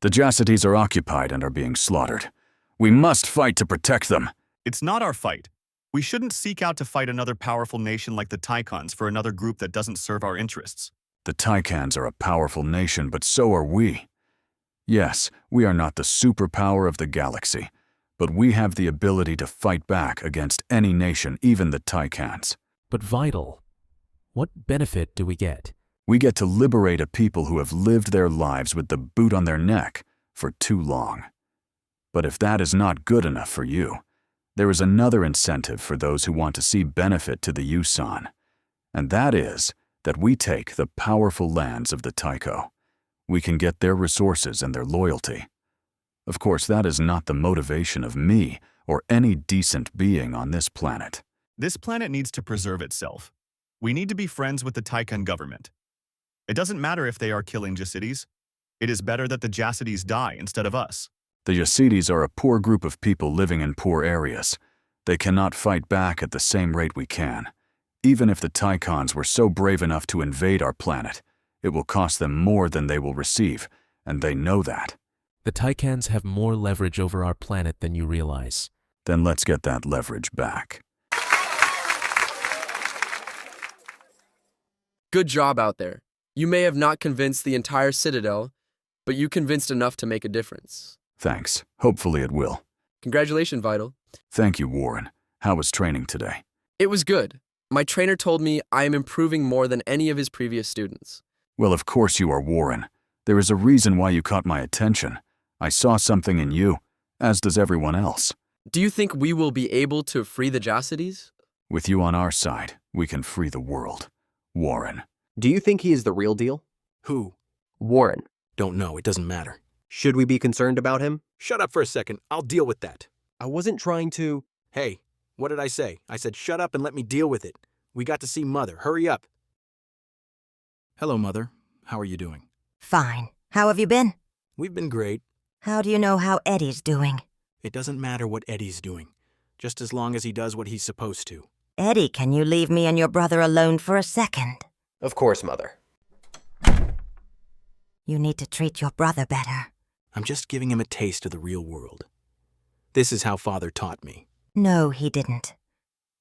The Jacities are occupied and are being slaughtered. We must fight to protect them. It's not our fight. We shouldn't seek out to fight another powerful nation like the Tycons for another group that doesn't serve our interests. The Tycans are a powerful nation, but so are we. Yes, we are not the superpower of the galaxy, but we have the ability to fight back against any nation, even the Tycans. But Vital, what benefit do we get? We get to liberate a people who have lived their lives with the boot on their neck for too long. But if that is not good enough for you, there is another incentive for those who want to see benefit to the Yusan, and that is that we take the powerful lands of the Tycho. We can get their resources and their loyalty. Of course, that is not the motivation of me or any decent being on this planet. This planet needs to preserve itself. We need to be friends with the Tycon government. It doesn't matter if they are killing Jacities. It is better that the Jacities die instead of us. The Jacities are a poor group of people living in poor areas. They cannot fight back at the same rate we can. Even if the Tycons were so brave enough to invade our planet, it will cost them more than they will receive, and they know that. The Tycans have more leverage over our planet than you realize. Then let's get that leverage back. Good job out there. You may have not convinced the entire Citadel, but you convinced enough to make a difference. Thanks. Hopefully it will. Congratulations, Vital. Thank you, Warren. How was training today? It was good. My trainer told me I am improving more than any of his previous students. Well, of course you are, Warren. There is a reason why you caught my attention. I saw something in you, as does everyone else. Do you think we will be able to free the Jacities? With you on our side, we can free the world. Warren. Do you think he is the real deal? Who? Warren. Don't know, it doesn't matter. Should we be concerned about him? Shut up for a second, I'll deal with that. I wasn't trying to... Hey, what did I say? I said shut up and let me deal with it. We got to see Mother, hurry up. Hello, Mother. How are you doing? Fine. How have you been? We've been great. How do you know how Eddie's doing? It doesn't matter what Eddie's doing, just as long as he does what he's supposed to. Eddie, can you leave me and your brother alone for a second? Of course, Mother. You need to treat your brother better. I'm just giving him a taste of the real world. This is how Father taught me. No, he didn't.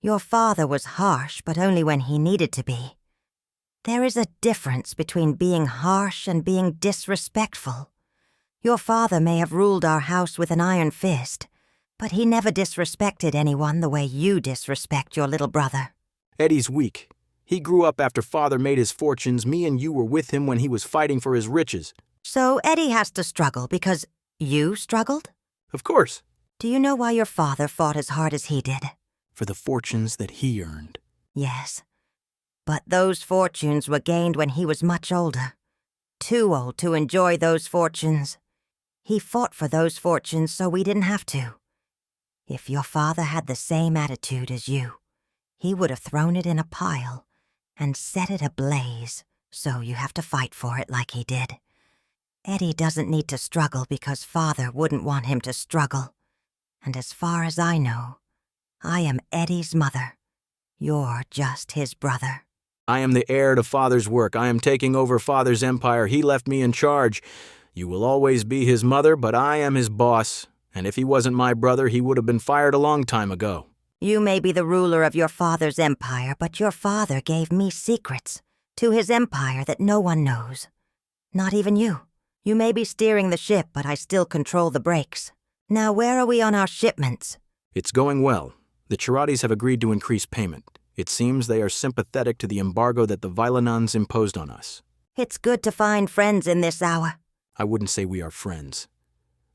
Your father was harsh, but only when he needed to be. There is a difference between being harsh and being disrespectful. Your father may have ruled our house with an iron fist, but he never disrespected anyone the way you disrespect your little brother. Eddie's weak. He grew up after Father made his fortunes. Me and you were with him when he was fighting for his riches. So Eddie has to struggle because you struggled? Of course. Do you know why your father fought as hard as he did? For the fortunes that he earned. Yes. But those fortunes were gained when he was much older. Too old to enjoy those fortunes. He fought for those fortunes so we didn't have to. If your father had the same attitude as you, he would have thrown it in a pile and set it ablaze, so you have to fight for it like he did. Eddie doesn't need to struggle because Father wouldn't want him to struggle. And as far as I know, I am Eddie's mother. You're just his brother. I am the heir to Father's work. I am taking over Father's empire. He left me in charge. You will always be his mother, but I am his boss. And if he wasn't my brother, he would have been fired a long time ago. You may be the ruler of your father's empire, but your father gave me secrets to his empire that no one knows. Not even you. You may be steering the ship, but I still control the brakes. Now where are we on our shipments? It's going well. The Chiratis have agreed to increase payment. It seems they are sympathetic to the embargo that the Vilanans imposed on us. It's good to find friends in this hour. I wouldn't say we are friends.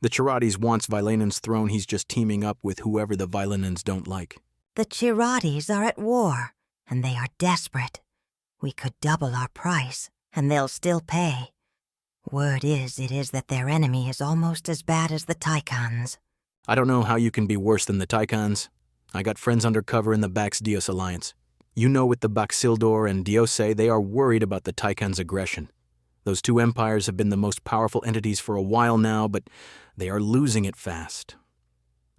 The Chiratis wants Vilanan's throne. He's just teaming up with whoever the Vilanans don't like. The Chiratis are at war, and they are desperate. We could double our price, and they'll still pay. Word is that their enemy is almost as bad as the Tycons. I don't know how you can be worse than the Tycons. I got friends undercover in the Bax Dios alliance. You know, with the Baxildor and Diose, they are worried about the Tycons' aggression. Those two empires have been the most powerful entities for a while now, but they are losing it fast.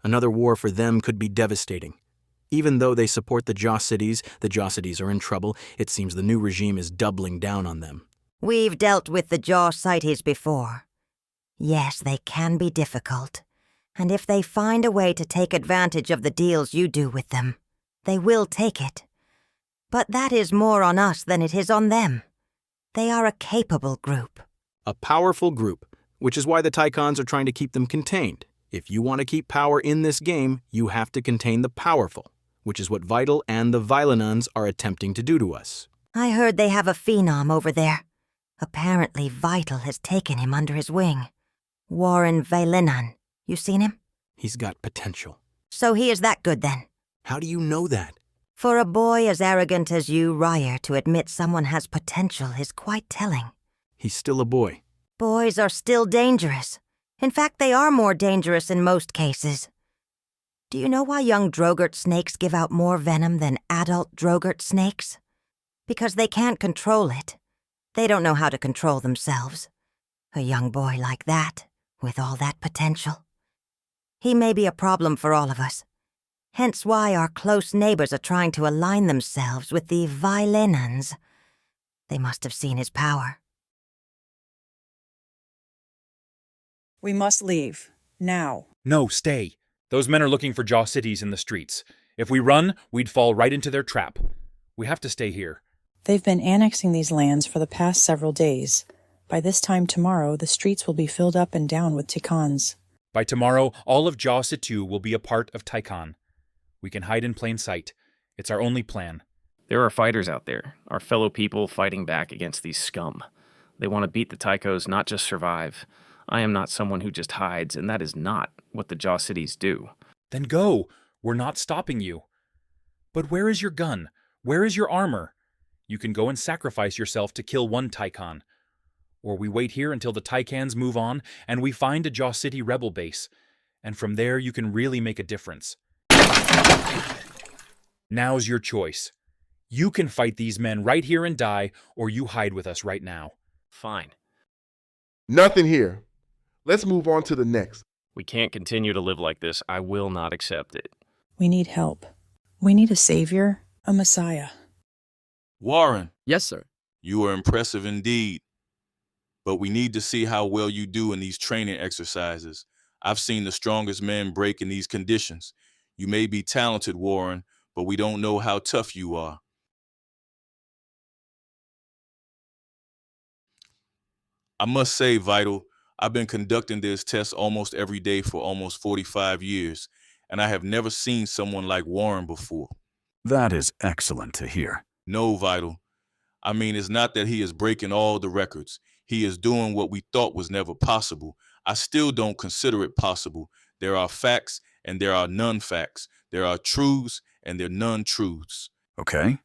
Another war for them could be devastating. Even though they support the Jacities are in trouble. It seems the new regime is doubling down on them. We've dealt with the Jacities before. Yes, they can be difficult. And if they find a way to take advantage of the deals you do with them, they will take it. But that is more on us than it is on them. They are a capable group. A powerful group, which is why the Tycons are trying to keep them contained. If you want to keep power in this game, you have to contain the powerful, which is what Vital and the Vilenons are attempting to do to us. I heard they have a phenom over there. Apparently Vital has taken him under his wing. Warren Valenon. You seen him? He's got potential. So he is that good then? How do you know that? For a boy as arrogant as you, Ryer, to admit someone has potential is quite telling. He's still a boy. Boys are still dangerous. In fact, they are more dangerous in most cases. Do you know why young Drogert snakes give out more venom than adult Drogert snakes? Because they can't control it. They don't know how to control themselves. A young boy like that, with all that potential. He may be a problem for all of us. Hence why our close neighbors are trying to align themselves with the Vilenons. They must have seen his power. We must leave. Now. No, stay. Those men are looking for Jaw cities in the streets. If we run, we'd fall right into their trap. We have to stay here. They've been annexing these lands for the past several days. By this time tomorrow, the streets will be filled up and down with Tycons. By tomorrow, all of Jaw Situ will be a part of Tycon. We can hide in plain sight. It's our only plan. There are fighters out there, our fellow people fighting back against these scum. They want to beat the Tychos, not just survive. I am not someone who just hides, and that is not what the Jaw cities do. Then go. We're not stopping you. But where is your gun? Where is your armor? You can go and sacrifice yourself to kill one Tycon. Or we wait here until the Tycans move on and we find a Jaw City rebel base. And from there you can really make a difference. Now's your choice. You can fight these men right here and die, or you hide with us right now. Fine. Nothing here. Let's move on to the next. We can't continue to live like this. I will not accept it. We need help. We need a savior, a messiah. Warren. Yes, sir. You are impressive indeed. But we need to see how well you do in these training exercises. I've seen the strongest men break in these conditions. You may be talented, Warren, but we don't know how tough you are. I must say, Vital, I've been conducting this test almost every day for almost 45 years, and I have never seen someone like Warren before. That is excellent to hear. No, Vital. I mean, it's not that he is breaking all the records. He is doing what we thought was never possible. I still don't consider it possible. There are facts and there are non-facts. There are truths and there are non-truths. Okay.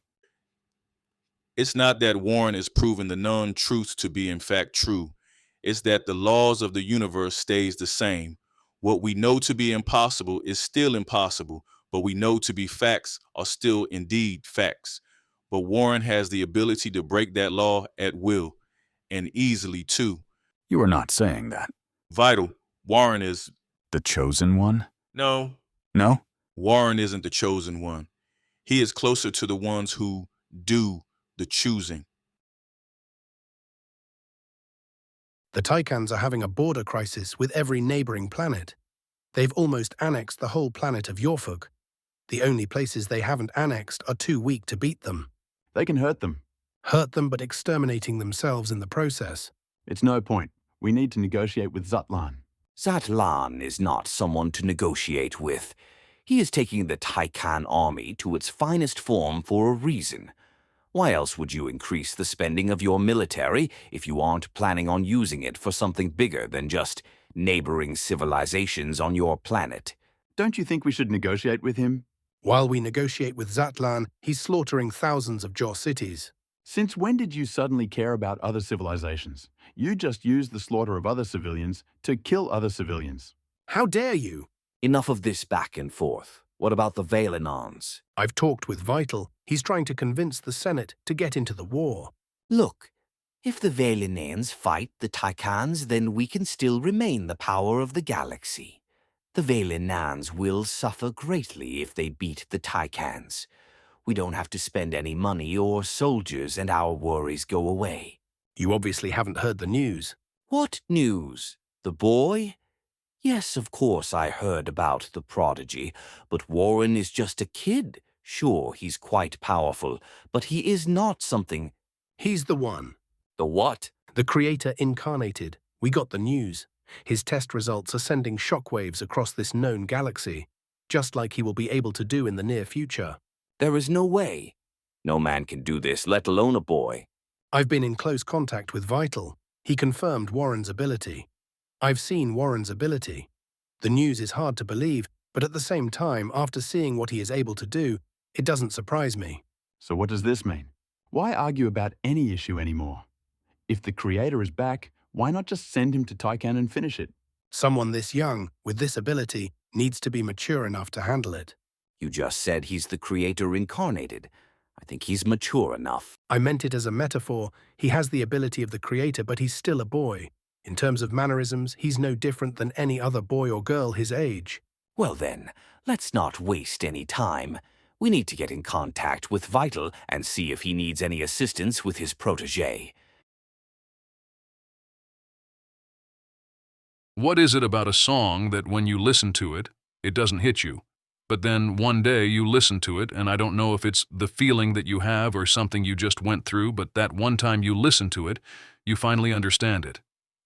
It's not that Warren is proving the non-truths to be in fact true. It's that the laws of the universe stays the same. What we know to be impossible is still impossible, but we know to be facts are still indeed facts. But Warren has the ability to break that law at will, and easily too. You are not saying that. Vital, Warren is... The chosen one? No. No? Warren isn't the chosen one. He is closer to the ones who do the choosing. The Tycans are having a border crisis with every neighboring planet. They've almost annexed the whole planet of Yorfug. The only places they haven't annexed are too weak to beat them. They can hurt them. Hurt them, but exterminating themselves in the process. It's no point. We need to negotiate with Zutlan. Zutlan is not someone to negotiate with. He is taking the Tycan army to its finest form for a reason. Why else would you increase the spending of your military if you aren't planning on using it for something bigger than just neighboring civilizations on your planet? Don't you think we should negotiate with him? While we negotiate with Zutlan, he's slaughtering thousands of Jaw cities. Since when did you suddenly care about other civilizations? You just use the slaughter of other civilians to kill other civilians. How dare you? Enough of this back and forth. What about the Valenons? I've talked with Vital. He's trying to convince the Senate to get into the war. Look, if the Valenons fight the Tycans, then we can still remain the power of the galaxy. The Valenons will suffer greatly if they beat the Tycans. We don't have to spend any money or soldiers, and our worries go away. You obviously haven't heard the news. What news? The boy? Yes, of course I heard about the prodigy, but Warren is just a kid. Sure, he's quite powerful, but he is not something... He's the one. The what? The creator incarnated. We got the news. His test results are sending shockwaves across this known galaxy, just like he will be able to do in the near future. There is no way. No man can do this, let alone a boy. I've been in close contact with Vital. He confirmed Warren's ability. I've seen Warren's ability. The news is hard to believe, but at the same time, after seeing what he is able to do, it doesn't surprise me. So what does this mean? Why argue about any issue anymore? If the creator is back, why not just send him to Tycan and finish it? Someone this young, with this ability, needs to be mature enough to handle it. You just said he's the creator incarnated. I think he's mature enough. I meant it as a metaphor. He has the ability of the creator, but he's still a boy. In terms of mannerisms, he's no different than any other boy or girl his age. Well then, let's not waste any time. We need to get in contact with Vital and see if he needs any assistance with his protege. What is it about a song that when you listen to it, it doesn't hit you? But then one day you listen to it, and I don't know if it's the feeling that you have or something you just went through, but that one time you listen to it, you finally understand it.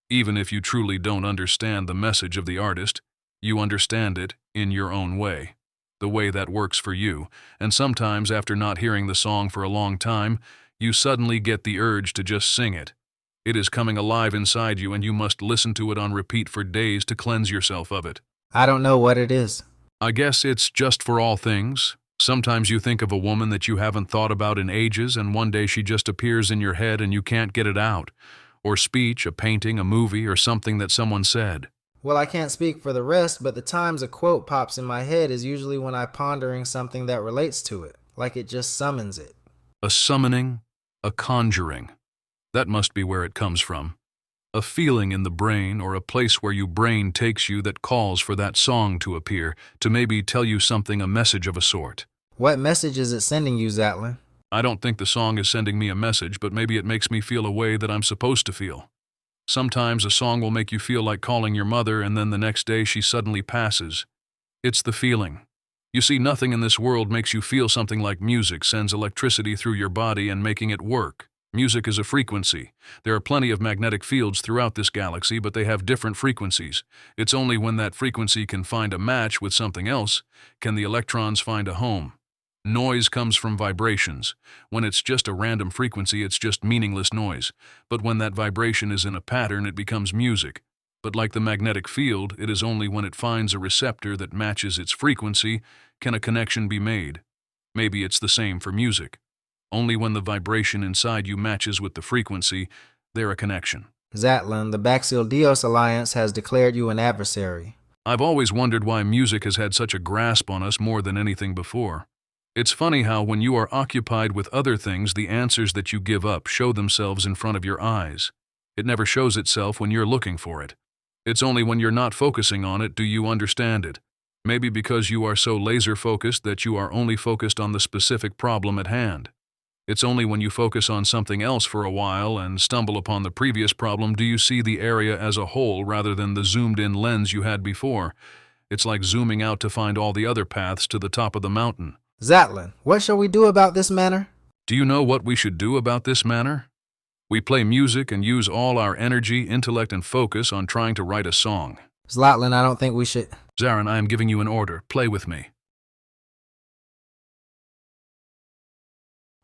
Even if you truly don't understand the message of the artist, you understand it in your own way, the way that works for you. And sometimes after not hearing the song for a long time, you suddenly get the urge to just sing it. It is coming alive inside you, and you must listen to it on repeat for days to cleanse yourself of it. I don't know what it is. I guess it's just for all things. Sometimes you think of a woman that you haven't thought about in ages, and one day she just appears in your head and you can't get it out. Or speech, a painting, a movie, or something that someone said. Well, I can't speak for the rest, but the times a quote pops in my head is usually when I'm pondering something that relates to it, like it just summons it. A summoning, a conjuring. That must be where it comes from. A feeling in the brain or a place where your brain takes you that calls for that song to appear, to maybe tell you something, a message of a sort. What message is it sending you, Zatlin? I don't think the song is sending me a message, but maybe it makes me feel a way that I'm supposed to feel. Sometimes a song will make you feel like calling your mother, and then the next day she suddenly passes. It's the feeling. You see, nothing in this world makes you feel something like music sends electricity through your body and making it work. Music is a frequency. There are plenty of magnetic fields throughout this galaxy, but they have different frequencies. It's only when that frequency can find a match with something else can the electrons find a home. Noise comes from vibrations. When it's just a random frequency, it's just meaningless noise. But when that vibration is in a pattern, it becomes music. But like the magnetic field, it is only when it finds a receptor that matches its frequency can a connection be made. Maybe it's the same for music. Only when the vibration inside you matches with the frequency, they're a connection. Zatlin, the Baxil Dios Alliance has declared you an adversary. I've always wondered why music has had such a grasp on us more than anything before. It's funny how when you are occupied with other things, the answers that you give up show themselves in front of your eyes. It never shows itself when you're looking for it. It's only when you're not focusing on it do you understand it. Maybe because you are so laser-focused that you are only focused on the specific problem at hand. It's only when you focus on something else for a while and stumble upon the previous problem do you see the area as a whole rather than the zoomed-in lens you had before. It's like zooming out to find all the other paths to the top of the mountain. Zatlin, what shall we do about this matter? Do you know what we should do about this matter? We play music and use all our energy, intellect, and focus on trying to write a song. Zatlin, I don't think we should... Zarin, I am giving you an order. Play with me.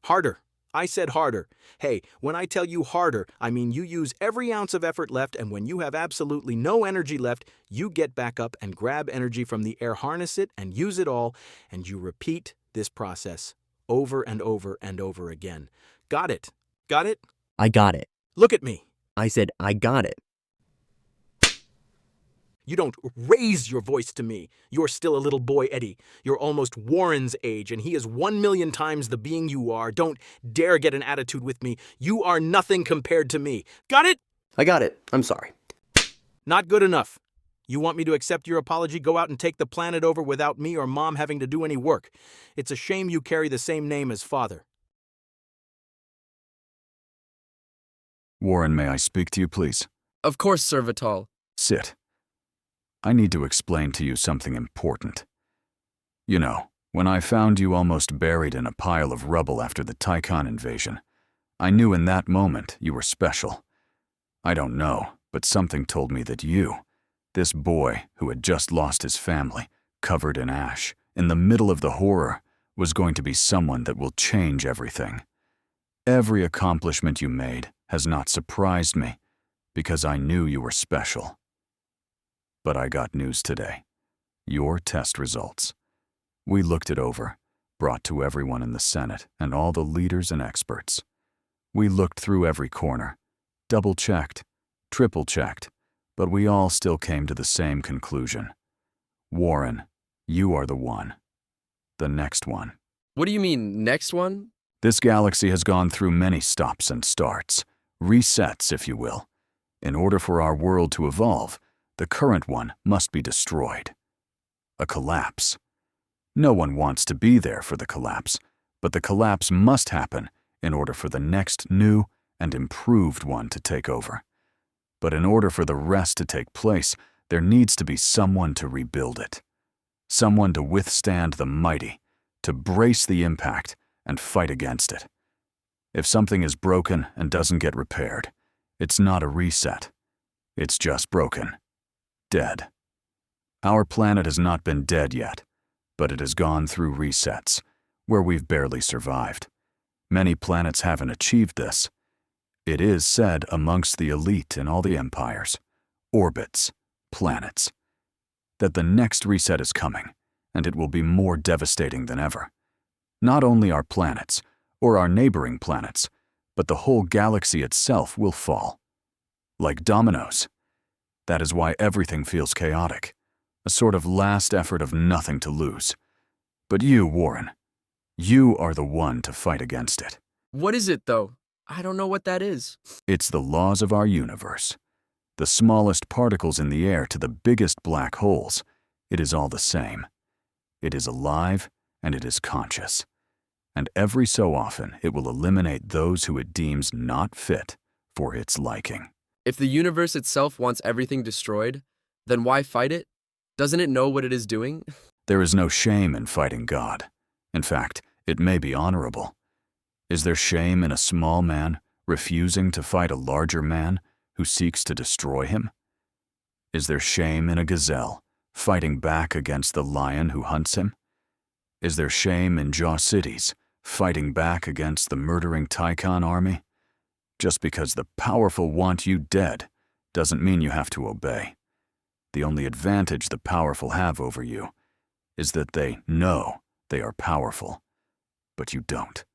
Harder. I said harder. Hey, when I tell you harder, I mean you use every ounce of effort left, and when you have absolutely no energy left, you get back up and grab energy from the air, harness it, and use it all, and you repeat this process over and over and over again. Got it? Got it? I got it. Look at me. I said, I got it. You don't raise your voice to me. You're still a little boy, Eddie. You're almost Warren's age, and he is 1,000,000 times the being you are. Don't dare get an attitude with me. You are nothing compared to me. Got it? I got it. I'm sorry. Not good enough. You want me to accept your apology, go out and take the planet over without me or Mom having to do any work. It's a shame you carry the same name as Father. Warren, may I speak to you, please? Of course, Sir Vital. Sit. I need to explain to you something important. You know, when I found you almost buried in a pile of rubble after the Tychon invasion, I knew in that moment you were special. I don't know, but something told me that you, this boy who had just lost his family, covered in ash, in the middle of the horror, was going to be someone that will change everything. Every accomplishment you made has not surprised me, because I knew you were special. But I got news today. Your test results. We looked it over, brought to everyone in the Senate and all the leaders and experts. We looked through every corner, double-checked, triple-checked, but we all still came to the same conclusion. Warren, you are the one. The next one. What do you mean, next one? This galaxy has gone through many stops and starts, resets, if you will. In order for our world to evolve, the current one must be destroyed. A collapse. No one wants to be there for the collapse, but the collapse must happen in order for the next new and improved one to take over. But in order for the rest to take place, there needs to be someone to rebuild it. Someone to withstand the mighty, to brace the impact and fight against it. If something is broken and doesn't get repaired, it's not a reset. It's just broken. Dead. Our planet has not been dead yet, but it has gone through resets, where we've barely survived. Many planets haven't achieved this. It is said amongst the elite in all the empires, orbits, planets, that the next reset is coming, and it will be more devastating than ever. Not only our planets, or our neighboring planets, but the whole galaxy itself will fall. Like dominoes. That is why everything feels chaotic, a sort of last effort of nothing to lose. But you, Warren, you are the one to fight against it. What is it, though? I don't know what that is. It's the laws of our universe. The smallest particles in the air to the biggest black holes, it is all the same. It is alive and it is conscious. And every so often it will eliminate those who it deems not fit for its liking. If the universe itself wants everything destroyed, then why fight it? Doesn't it know what it is doing? There is no shame in fighting God. In fact, it may be honorable. Is there shame in a small man refusing to fight a larger man who seeks to destroy him? Is there shame in a gazelle fighting back against the lion who hunts him? Is there shame in Jaw Cities fighting back against the murdering Tychon army? Just because the powerful want you dead doesn't mean you have to obey. The only advantage the powerful have over you is that they know they are powerful, but you don't.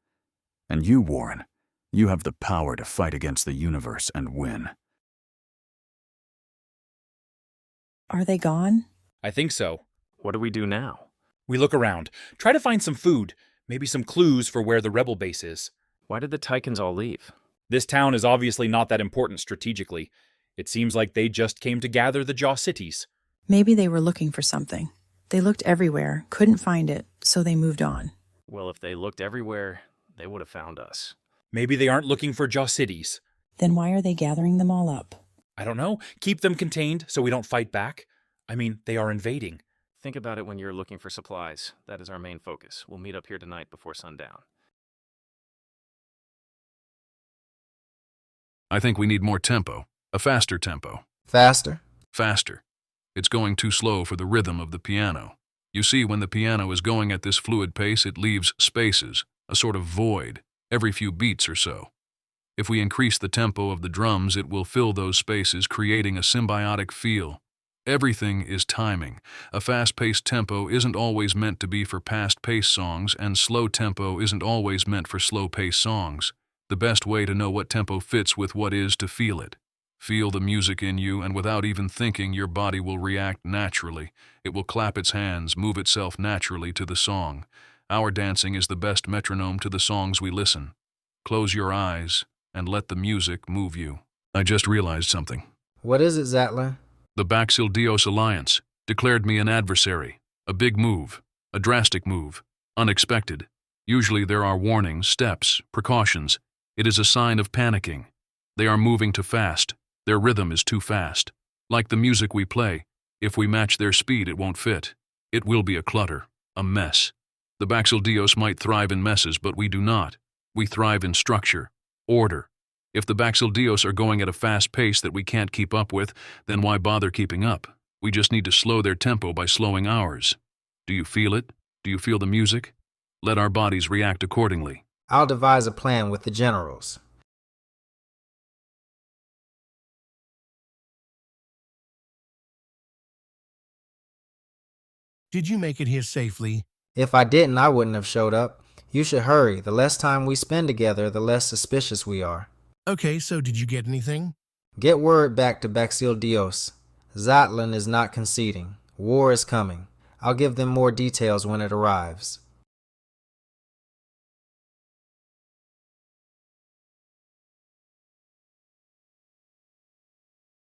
And you, Warren, you have the power to fight against the universe and win. Are they gone? I think so. What do we do now? We look around, try to find some food, maybe some clues for where the rebel base is. Why did the Tychons all leave? This town is obviously not that important strategically. It seems like they just came to gather the Jaw Cities. Maybe they were looking for something. They looked everywhere, couldn't find it, so they moved on. Well, if they looked everywhere, they would have found us. Maybe they aren't looking for Jaw Cities. Then why are they gathering them all up? I don't know. Keep them contained so we don't fight back. I mean, they are invading. Think about it when you're looking for supplies. That is our main focus. We'll meet up here tonight before sundown. I think we need more tempo. A faster tempo. Faster? Faster. It's going too slow for the rhythm of the piano. You see, when the piano is going at this fluid pace, it leaves spaces, a sort of void, every few beats or so. If we increase the tempo of the drums, it will fill those spaces, creating a symbiotic feel. Everything is timing. A fast-paced tempo isn't always meant to be for fast-paced songs, and slow tempo isn't always meant for slow-paced songs. The best way to know what tempo fits with what is to feel it. Feel the music in you, and without even thinking, your body will react naturally. It will clap its hands, move itself naturally to the song. Our dancing is the best metronome to the songs we listen. Close your eyes and let the music move you. I just realized something. What is it, Zatler? The Baxil Dios Alliance declared me an adversary. A big move. A drastic move. Unexpected. Usually there are warnings, steps, precautions. It is a sign of panicking. They are moving too fast. Their rhythm is too fast. Like the music we play, if we match their speed, it won't fit. It will be a clutter, a mess. The Baxildios might thrive in messes, but we do not. We thrive in structure, order. If the Baxildios are going at a fast pace that we can't keep up with, then why bother keeping up? We just need to slow their tempo by slowing ours. Do you feel it? Do you feel the music? Let our bodies react accordingly. I'll devise a plan with the generals. Did you make it here safely? If I didn't, I wouldn't have showed up. You should hurry. The less time we spend together, the less suspicious we are. Okay, so did you get anything? Get word back to Baxildios. Zatlan is not conceding. War is coming. I'll give them more details when it arrives.